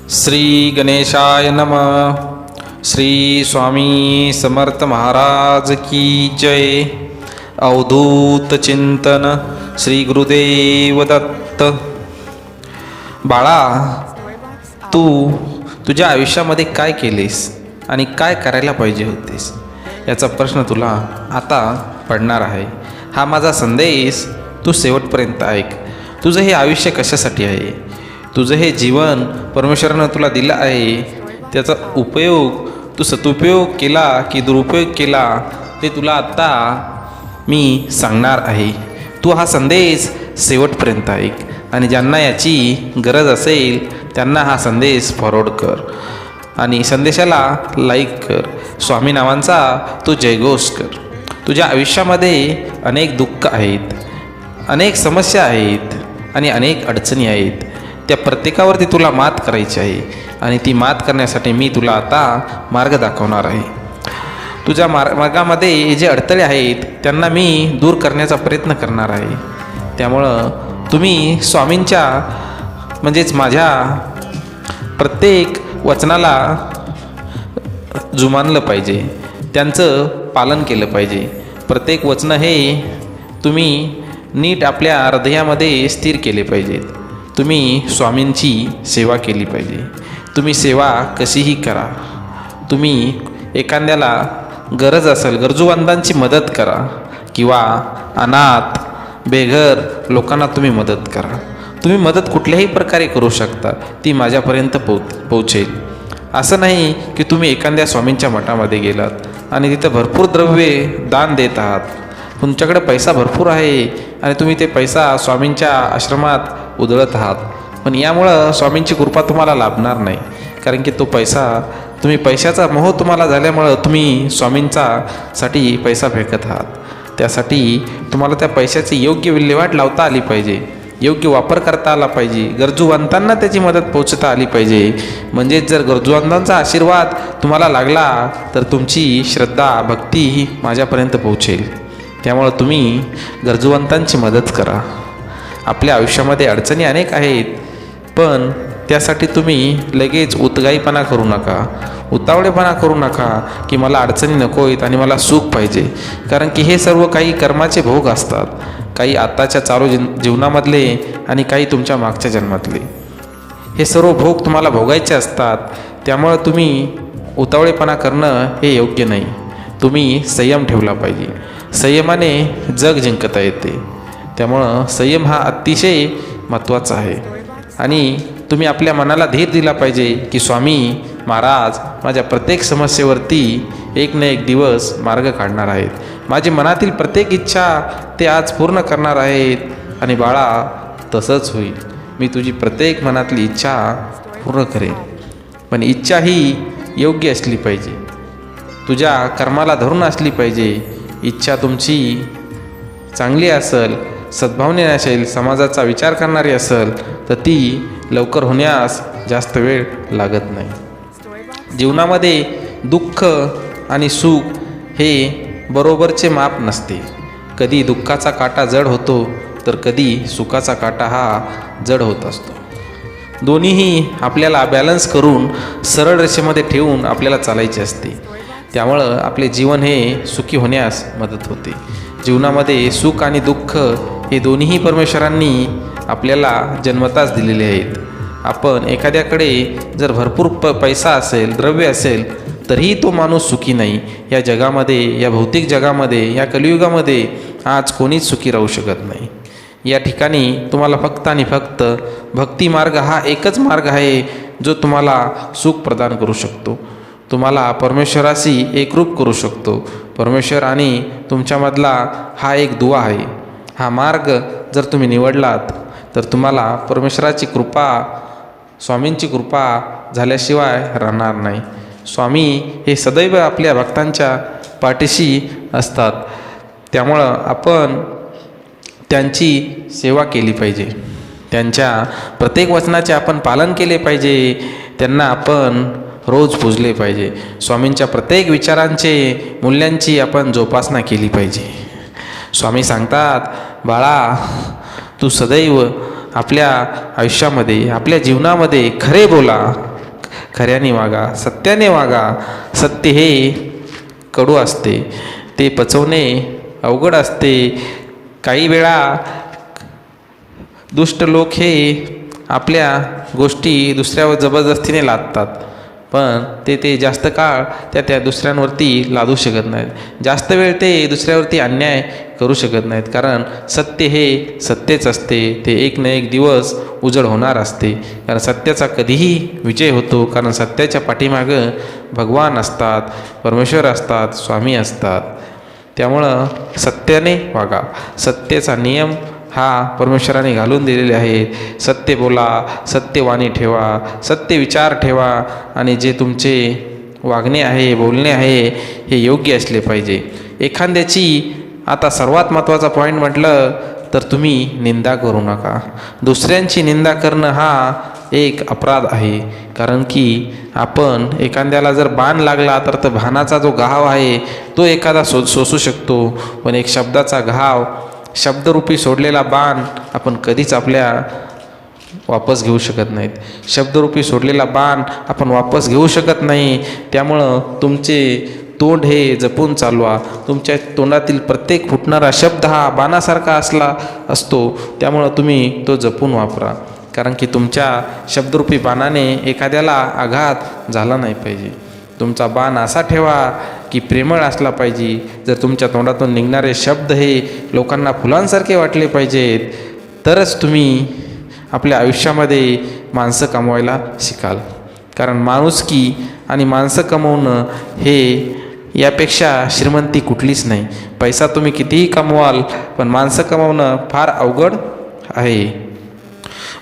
श्री गणेशाय नमः. श्री स्वामी समर्थ महाराज की जय. अवधूत चिंतन श्री गुरुदेव दत्त. बाळा, तू तुझ्या आयुष्यामध्ये काय केलेस आणि काय करायला पाहिजे होतेस याचा प्रश्न तुला आता पडणार आहे. हा माझा संदेश तू शेवटपर्यंत ऐक. तुझं हे आयुष्य कशासाठी आहे, तुझं हे जीवन परमेश्वरानं तुला दिलं आहे, त्याचा उपयोग तू सदुपयोग केला की दुरुपयोग केला ते तुला आत्ता मी सांगणार आहे. तू हा संदेश शेवटपर्यंत ऐक आणि ज्यांना याची गरज असेल त्यांना हा संदेश फॉरवर्ड कर आणि संदेशाला लाईक कर. स्वामी नावांचा तू जयघोष कर. तुझ्या आयुष्यामध्ये अनेक दुःख आहेत, अनेक समस्या आहेत आणि अनेक अडचणी आहेत. त्या प्रत्येकावरती तुला मात करायची आहे आणि ती मात करण्यासाठी मी तुला आता मार्ग दाखवणार आहे. तुझ्या मार्गामध्ये जे अडथळे आहेत त्यांना मी दूर करण्याचा प्रयत्न करणार आहे. त्यामुळं तुम्ही स्वामींच्या म्हणजेच माझ्या प्रत्येक वचनाला जुमानलं पाहिजे, त्यांचं पालन केलं पाहिजे. प्रत्येक वचन हे तुम्ही नीट आपल्या हृदयामध्ये स्थिर केले पाहिजेत. तुम्ही स्वामींची सेवा केली पाहिजे. तुम्ही सेवा कशीही करा. तुम्ही एखाद्याला गरज असेल गरजूवंतांची मदत करा किंवा अनाथ बेघर लोकांना तुम्ही मदत करा. तुम्ही मदत कुठल्याही प्रकारे करू शकता, ती माझ्यापर्यंत पोहोचेल. असं नाही की तुम्ही एखाद्या स्वामींच्या मठामध्ये गेलात आणि तिथं भरपूर द्रव्ये दान देत आहात, तुमच्याकडे पैसा भरपूर आहे आणि तुम्ही ते पैसा स्वामींच्या आश्रमात उधळत आहात, पण यामुळं स्वामींची कृपा तुम्हाला लाभणार नाही. कारण की तो पैसा तुम्ही पैशाचा मोह तुम्हाला झाल्यामुळं तुम्ही स्वामींचासाठी पैसा फेकत आहात. त्यासाठी तुम्हाला त्या पैशाची योग्य विल्हेवाट लावता आली पाहिजे, योग्य वापर करता आला पाहिजे, गरजूवंतांना त्याची मदत पोहोचता आली पाहिजे. म्हणजेच जर गरजूवंतांचा आशीर्वाद तुम्हाला लागला तर तुमची श्रद्धा भक्ती ही माझ्यापर्यंत पोहोचेल. त्यामुळं तुम्ही गरजूवंतांची मदत करा. आपल्या आयुष्यामध्ये अडचणी अनेक आहेत, पण त्यासाठी तुम्ही लगेच उतगाईपणा करू नका, उतावळेपणा करू नका की मला अडचणी नको आहेत आणि मला सुख पाहिजे. कारण की हे सर्व काही कर्माचे भोग असतात, काही आत्ताच्या चालू जीवनामधले आणि काही तुमच्या मागच्या जन्मातले. हे सर्व भोग तुम्हाला भोगायचे असतात. त्यामुळं तुम्ही उतावळेपणा करणं हे योग्य नाही. तुम्ही संयम ठेवला पाहिजे. संयमाने जग जिंकता येते. त्यामुळं संयम हा अतिशय महत्त्वाचा आहे. आणि तुम्ही आपल्या मनाला धीर दिला पाहिजे की स्वामी महाराज माझ्या प्रत्येक समस्येवरती एक ना एक दिवस मार्ग काढणार आहेत. माझी मनातील प्रत्येक इच्छा ते आज पूर्ण करणार आहेत. आणि बाळा, तसंच होईल. मी तुझी प्रत्येक मनातली इच्छा पूर्ण करेन, पण इच्छा ही योग्य असली पाहिजे, तुझ्या कर्माला धरून असली पाहिजे. इच्छा तुमची चांगली असेल, सद्भावनेने असेल, समाजाचा विचार करणारी असेल तर ती लवकर होण्यास जास्त वेळ लागत नाही. जीवनामध्ये दुःख आणि सुख हे बरोबरचे माप नसते. कधी दुःखाचा काटा जड होतो तर कधी सुखाचा काटा हा जड होत असतो. दोन्हीही आपल्याला बॅलन्स करून सरळ रेषेमध्ये ठेवून आपल्याला चालायचे असते. त्यामुळं आपले जीवन हे सुखी होण्यास मदत होते. जीवनामध्ये सुख आणि दुःख हे दोन्हीही परमेश्वरांनी आपल्याला जन्मताच दिलेले आहेत. आपण एखाद्याकडे जर भरपूर पैसा असेल, द्रव्य असेल, तरीही तो माणूस सुखी नाही. या जगामध्ये, या भौतिक जगामध्ये, या कलियुगामध्ये आज कोणीच सुखी राहू शकत नाही. या ठिकाणी तुम्हाला फक्त आणि फक्त भक्ती मार्ग हा एकच मार्ग आहे जो तुम्हाला सुख प्रदान करू शकतो, तुम्हाला परमेश्वराशी एकरूप करू शकतो. परमेश्वर आणि तुमच्यामधला हा एक दुवा आहे. हा मार्ग जर तुम्ही निवडलात तर तुम्हाला परमेश्वराची कृपा, स्वामींची कृपा झाल्याशिवाय राहणार नाही. स्वामी हे सदैव आपल्या भक्तांच्या पाठीशी असतात. त्यामुळं आपण त्यांची सेवा केली पाहिजे, त्यांच्या प्रत्येक वचनाचे आपण पालन केले पाहिजे, त्यांना आपण रोज पूजले पाहिजे. स्वामींच्या प्रत्येक विचारांचे, मूल्यांची आपण जोपासना केली पाहिजे. स्वामी सांगतात, बाळा, तू सदैव आपल्या आयुष्यामध्ये, आपल्या जीवनामध्ये खरे बोला, खऱ्याने वागा, सत्याने वागा. सत्य हे कडू असते, ते पचवणे अवघड असते. काही वेळा दुष्ट लोक हे आपल्या गोष्टी दुसऱ्यावर जबरदस्तीने लादतात, पण ते जास्त काळ त्या दुसऱ्यांवरती लादू शकत नाहीत. जास्त वेळ ते दुसऱ्यावरती अन्याय करू शकत नाहीत, कारण सत्य हे सत्यच असते. ते एक ना एक दिवस उजळ होणार असते, कारण सत्याचा कधीही विजय होतो. कारण सत्याच्या पाठीमागं भगवान असतात, परमेश्वर असतात, स्वामी असतात. त्यामुळं सत्याने वागा. सत्याचा नियम हा परमेश्वराने घालून दिलेले आहे. सत्य बोला, सत्यवाणी ठेवा, सत्य विचार ठेवा, आणि जे तुमचे वागणे आहे, बोलणे आहे, हे योग्य असले पाहिजे. एखाद्याची आता सर्वात महत्त्वाचा पॉईंट म्हटलं तर तुम्ही निंदा करू नका. दुसऱ्यांची निंदा करणं हा एक अपराध आहे, कारण की आपण एखाद्याला जर बाण लागला तर बाणाचा जो घाव आहे तो एखादा सोसू शकतो, पण एक शब्दाचा घाव, शब्दरूपी सोडलेला बाण आपण कधीच आपल्या वापस घेऊ शकत नाहीत. शब्दरूपी सोडलेला बाण आपण वापस घेऊ शकत नाही. त्यामुळं तुमचे तोंड हे जपून चालवा. तुमच्या तोंडातील प्रत्येक फुटणारा शब्द हा बाणासारखा असतो. त्यामुळं तुम्ही तो जपून वापरा, कारण की तुमच्या शब्दरूपी बाणाने एखाद्याला आघात झाला नाही पाहिजे. तुमचा बाण असा ठेवा की प्रेमळ असला पाहिजे. जर तुमच्या तोंडातून निघणारे शब्द हे लोकांना फुलांसारखे वाटले पाहिजेत, तरच तुम्ही आपल्या आयुष्यामध्ये माणसं कमवायला शिकाल. कारण माणुसकी आणि माणसं कमवणं हे यापेक्षा श्रीमंती कुठलीच नाही. पैसा तुम्ही कितीही कमवाल, पण माणसं कमवणं फार अवघड आहे.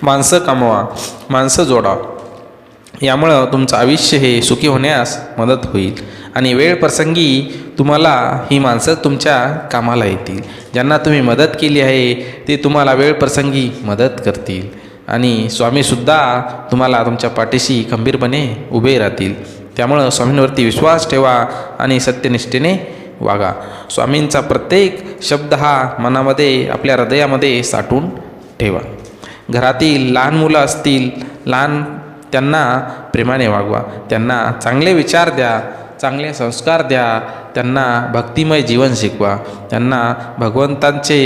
माणसं कमवा, माणसं जोडा. यामुळं तुमचं आयुष्य हे सुखी होण्यास मदत होईल, आणि वेळ प्रसंगी तुम्हाला ही माणसं तुमच्या कामाला येतील. ज्यांना तुम्ही मदत केली आहे ते तुम्हाला वेळ प्रसंगी मदत करतील, आणि स्वामीसुद्धा तुम्हाला तुमच्या पाठीशी खंबीरपणे उभे राहतील. त्यामुळं स्वामींवरती विश्वास ठेवा आणि सत्यनिष्ठेने वागा. स्वामींचा प्रत्येक शब्द हा मनामध्ये, आपल्या हृदयामध्ये साठवून ठेवा. घरातील लहान मुलं असतील, त्यांना प्रेमाने वागवा. त्यांना चांगले विचार द्या, चांगले संस्कार द्या. त्यांना भक्तिमय जीवन शिकवा. त्यांना भगवंतांचे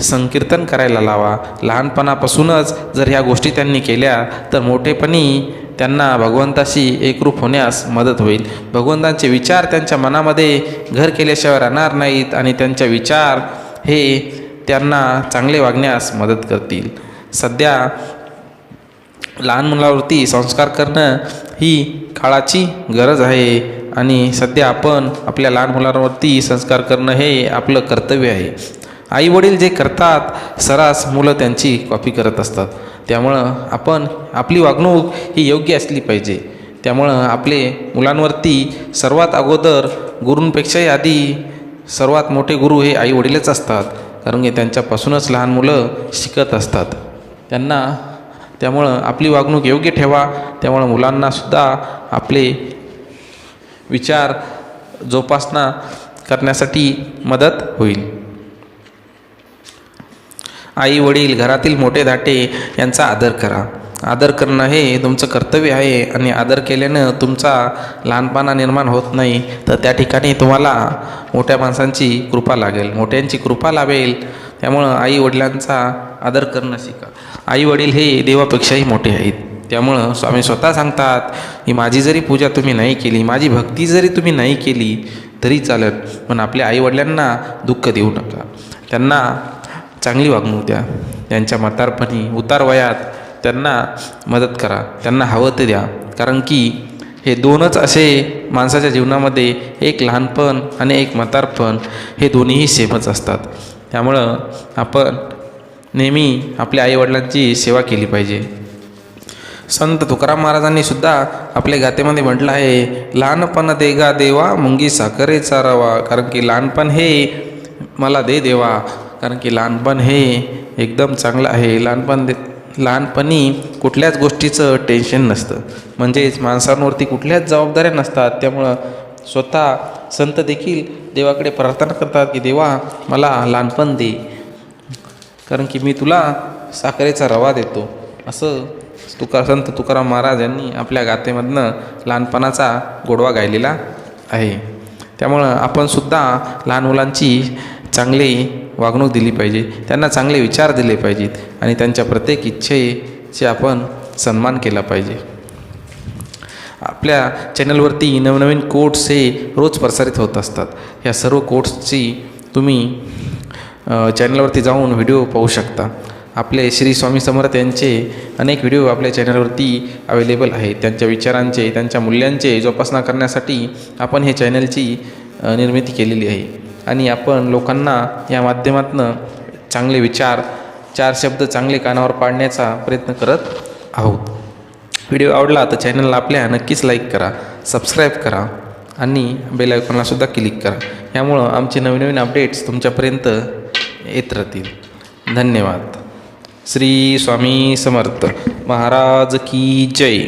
संकीर्तन करायला लावा. लहानपणापासूनच जर ह्या गोष्टी त्यांनी केल्या तर मोठेपणी त्यांना भगवंताशी एकरूप होण्यास मदत होईल. भगवंतांचे विचार त्यांच्या मनामध्ये घर केल्याशिवाय राहणार नाहीत, आणि त्यांचे विचार हे त्यांना चांगले वागण्यास मदत करतील. सध्या लहान मुलावरती संस्कार करणं ही काळाची गरज आहे, आणि सध्या आपण आपल्या लहान मुलांवरती संस्कार करणं हे आपलं कर्तव्य आहे. आई वडील जे करतात सर्रास मुलं त्यांची कॉपी करत असतात. त्यामुळं आपण आपली वागणूक ही योग्य असली पाहिजे. त्यामुळं आपले मुलांवरती सर्वात अगोदर गुरूंपेक्षाही आधी सर्वात मोठे गुरु हे आई वडीलच असतात, कारण की त्यांच्यापासूनच लहान मुलं शिकत असतात. त्यामुळं आपली वागणूक योग्य ठेवा. त्यामुळं मुलांनासुद्धा आपले विचार जोपासना करण्यासाठी मदत होईल. आई वडील, घरातील मोठे धाटे यांचा आदर करा. आदर करणं हे तुमचं कर्तव्य आहे, आणि आदर केल्यानं तुमचा लहानपणा निर्माण होत नाही, तर त्या ठिकाणी तुम्हाला मोठ्या माणसांची कृपा लागेल, मोठ्यांची कृपा लाभेल. त्यामुळं आई वडिलांचा आदर करणं शिका. आई वडील हे देवापेक्षाही मोठे आहेत. त्यामुळं स्वामी स्वतः सांगतात की माझी जरी पूजा तुम्ही नाही केली, माझी भक्ती जरी तुम्ही नाही केली तरी चालेल, पण आपल्या आईवडिलांना दुःख देऊ नका. त्यांना चांगली वागणूक द्या. त्यांच्या म्हातारपणी, उतार वयात त्यांना मदत करा. त्यांना हवं ते द्या, कारण की हे दोनच असे माणसाच्या जीवनामध्ये, एक लहानपण आणि एक म्हातारपण, हे दोन्हीही सेमच असतात. त्यामुळं आपण नेहमी आपल्या आईवडिलांची सेवा केली पाहिजे. संत तुकाराम महाराजांनी सुद्धा आपल्या गाथेमध्ये म्हटलं आहे, लहानपण देगा देवा मुंगी साखरेचा रवा. कारण की लहानपण हे मला दे देवा, कारण की लहानपण हे एकदम चांगलं आहे. लहानपणी कुठल्याच गोष्टीचं टेन्शन नसतं, म्हणजेच माणसांवरती कुठल्याच जबाबदाऱ्या नसतात. त्यामुळं स्वतः संत देखील देवाकडे प्रार्थना करतात की देवा मला लहानपण दे, कारण की मी तुला साखरेचा रवा देतो. असं संत तुकाराम महाराज यांनी आपल्या गाथेमधनं लहानपणाचा गोडवा गायलेला आहे. त्यामुळं आपण सुद्धा लहान मुलांची चांगली वागणूक दिली पाहिजे, त्यांना चांगले विचार दिले पाहिजेत आणि त्यांच्या प्रत्येक इच्छेचे आपण सन्मान केला पाहिजे. आपल्या चॅनलवरती नवनवीन कोट्स हे रोज प्रसारित होत असतात. ह्या सर्व कोट्सची तुम्ही चॅनलवरती जाऊन व्हिडिओ पाहू शकता. आपले श्री स्वामी समर्थ यांचे अनेक व्हिडिओ आपल्या चॅनलवरती अवेलेबल आहेत. त्यांच्या विचारांचे, त्यांच्या मूल्यांचे जोपासना करण्यासाठी आपण हे चॅनलची निर्मिती केलेली आहे आणि आपण लोकांना या माध्यमातून चांगले विचार, 4 शब्द चांगले कानावर पाडण्याचा प्रयत्न करत आहोत. व्हिडिओ आवडला तर चॅनलला आपल्या नक्कीच लाईक करा, सबस्क्राईब करा आणि बेल आयकॉनलासुद्धा क्लिक करा. यामुळं आमचे नवीन अपडेट्स तुमच्यापर्यंत येत राहतील. धन्यवाद. श्री स्वामी समर्थ महाराज की जय.